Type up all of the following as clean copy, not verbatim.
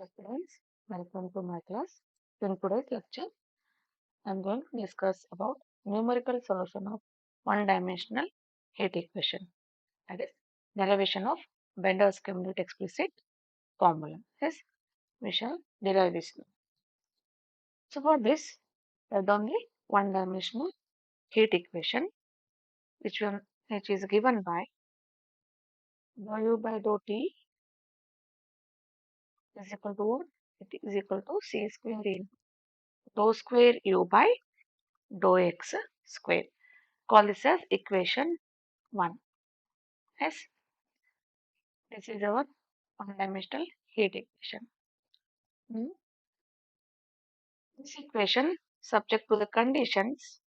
Hello students, welcome to my class. In today's lecture, I am going to discuss about numerical solution of one-dimensional heat equation. That is derivation of Bender-Schmidt explicit formula. Yes, we shall derive this now. So for this, write down the one-dimensional heat equation, which is given by dou u by dou t is equal to what? It is equal to c square in dou square u by dou x square. Call this as equation 1. Yes, this is our one-dimensional heat equation. Hmm. This equation, subject to the conditions,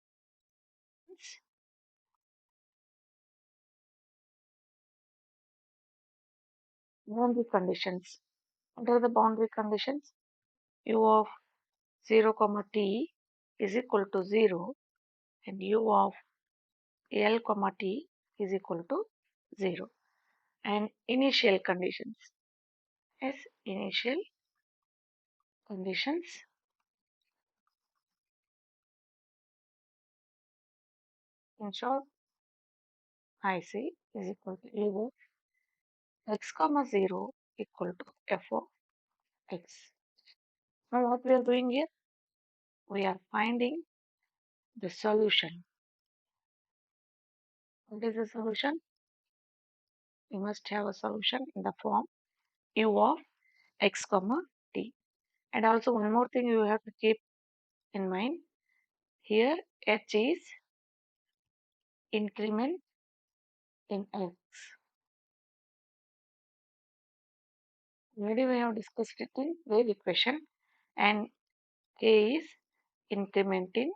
boundary conditions. What are the boundary conditions? U of 0 comma t is equal to 0 and u of L comma t is equal to 0. And initial conditions. Yes, initial conditions. In short, IC is equal to u of x comma 0 equal to f of x. Now what we are doing here? We are finding the solution. What is the solution? We must have a solution in the form u of x comma t. And also one more thing you have to keep in mind. Here h is increment in x. Already we have discussed it in wave equation, and k is increment in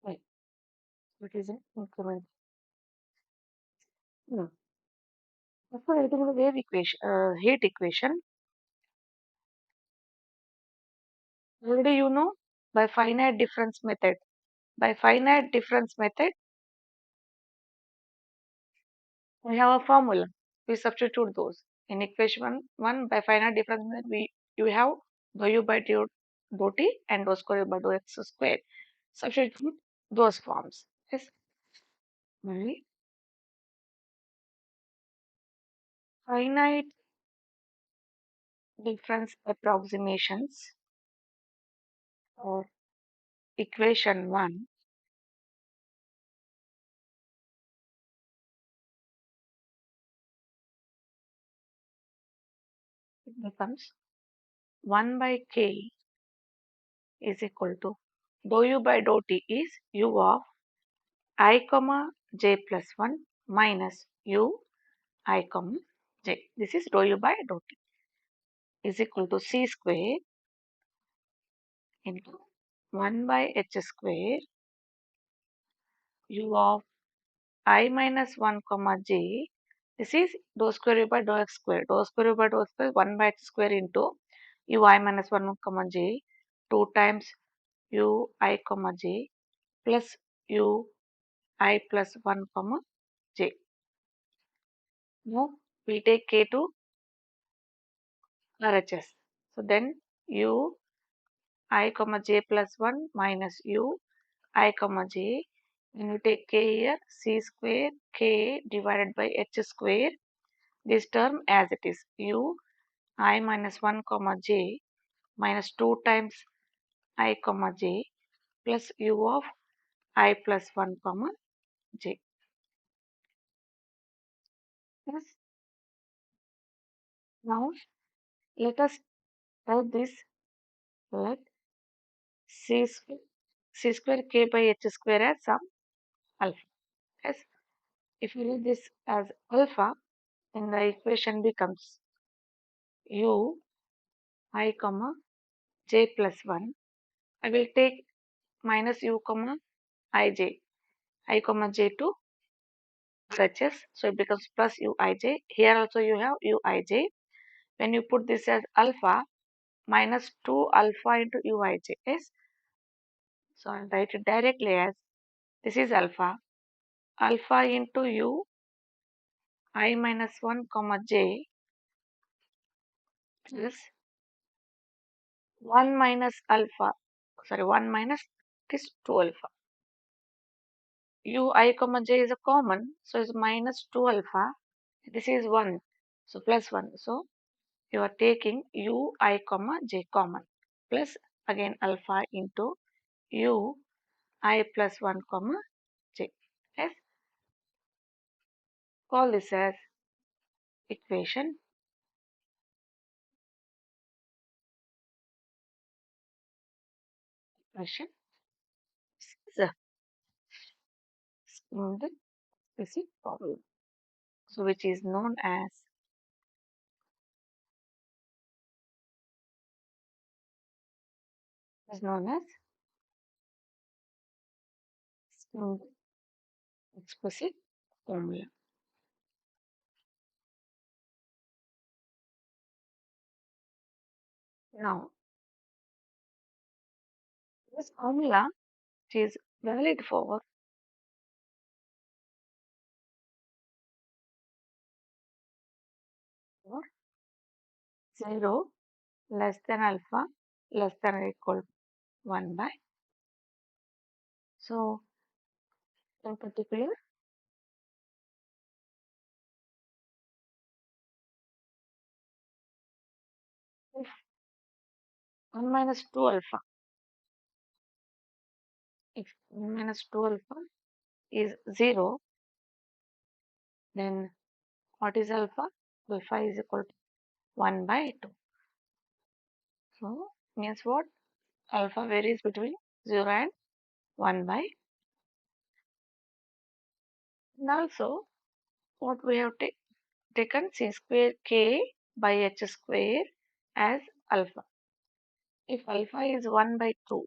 y. What is an increment? No. After writing the wave equation, heat equation, already you know by finite difference method. By finite difference method, we have a formula. We substitute those. In equation 1 by finite difference method, you have dou u by dou t and dou square by dou x square. Substitute those forms. Yes. Only finite difference approximations or equation 1 it becomes 1 by k is equal to dou u by dou t is u of I comma j plus 1 minus u I comma j. This is dou u by dou t is equal to c square into 1 by h square u of I minus 1 comma j. This is dou square u by dou x square. Dou square u by dou x square 1 by h square into u I minus 1 comma j 2 times u I comma j plus u I plus 1 comma j. Now we take k to RHS. So then u I comma j plus 1 minus u I comma j. When you take k here, c square k divided by h square. This term as it is u I minus 1 comma j minus 2 times I comma j plus u of I plus 1 comma j. Yes. Now let us write this. Let c square k by h square as some alpha. Yes. If you read this as alpha, then the equation becomes u I comma j plus 1. I will take minus u comma I comma j to such. So it becomes plus uij. Here also you have uij. When you put this as alpha, minus 2 alpha into uij. Yes. So I'll write it directly as this is alpha. Alpha into u I minus 1 comma j is 1 minus alpha. Sorry, 1 minus this 2 alpha. U I comma j is a common, so it's minus 2 alpha. This is 1, so plus 1. So you are taking u I comma j common plus again alpha into u I plus 1 comma j. Yes, call this as equation. Equation is a standard basic problem. So which is known as standard explicit formula. Now this formula is valid for 0 less than alpha less than or equal to 1 by. So in particular, if 1 minus 2 alpha, if 1 minus 2 alpha is 0, then what is alpha? Alpha is equal to 1 by 2. So means what? Alpha varies between 0 and 1 by. And also what we have taken c square k by h square as alpha. If alpha is 1 by 2,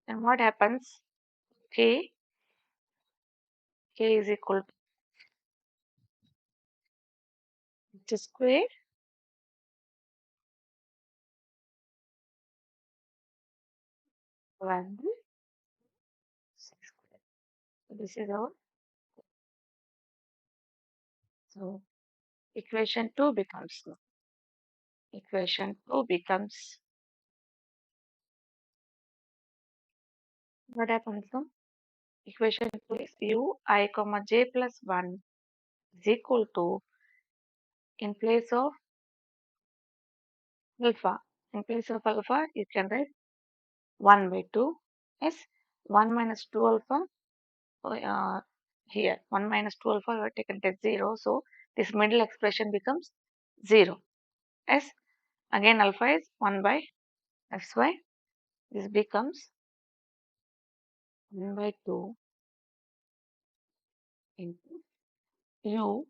then what happens? K is equal to h square 1 by c square. So this is our, so equation 2 becomes what happens now? Equation 2 is u I comma j plus 1 is equal to, in place of alpha, you can write 1 by 2. Yes, 1 minus 2 alpha, here 1 minus 2 alpha we have taken as 0, so this middle expression becomes 0. Yes, again alpha is 1 by, that's why this becomes 1 by 2 into u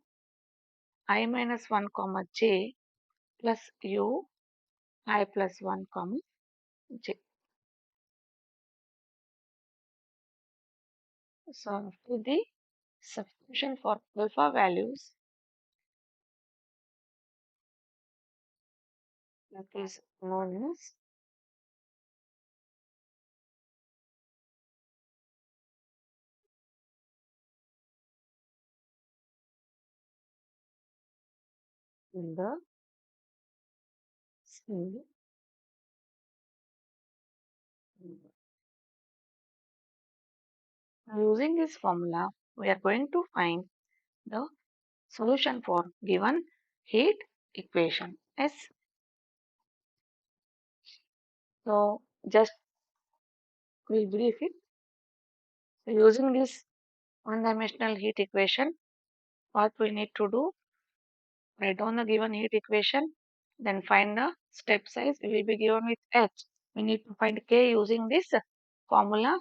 I minus 1 comma j plus u I plus 1 comma j. So after the substitution for alpha values, that is known as the single. Using this formula, we are going to find the solution for given heat equation. Yes. So just we'll brief it. So using this one-dimensional heat equation, what we need to do, write down the given heat equation, then find the step size. We will be given with h. We need to find k using this formula,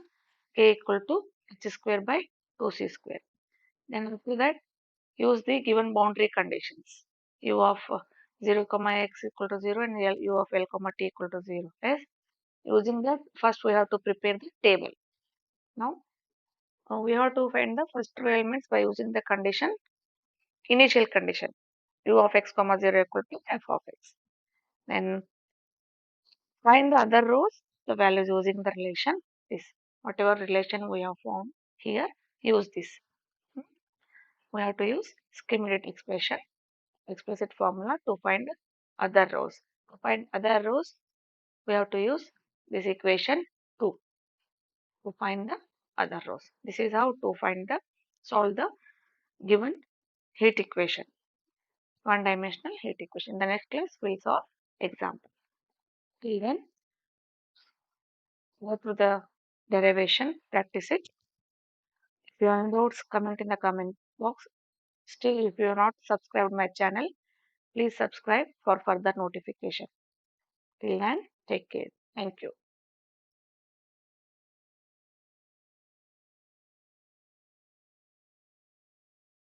k equal to h square by 2c square. Then after that, use the given boundary conditions. U of 0 comma x equal to 0 and u of l comma t equal to 0. Yes. Using that, first we have to prepare the table. Now we have to find the first two elements by using the condition, initial condition, u of x comma 0 equal to f of x. Then find the other rows, the values using the relation, this, whatever relation we have found here, use this. We have to use schematic expression, explicit formula to find other rows. To find other rows, we have to use this equation 2 to find the other rows. This is how to solve the given heat equation, one-dimensional heat equation. In the next class, we'll solve example. Till then, go through the derivation, practice it. If you have any doubts, comment in the comment box. Still, if you are not subscribed my channel, please subscribe for further notification. Till then, take care. Thank you.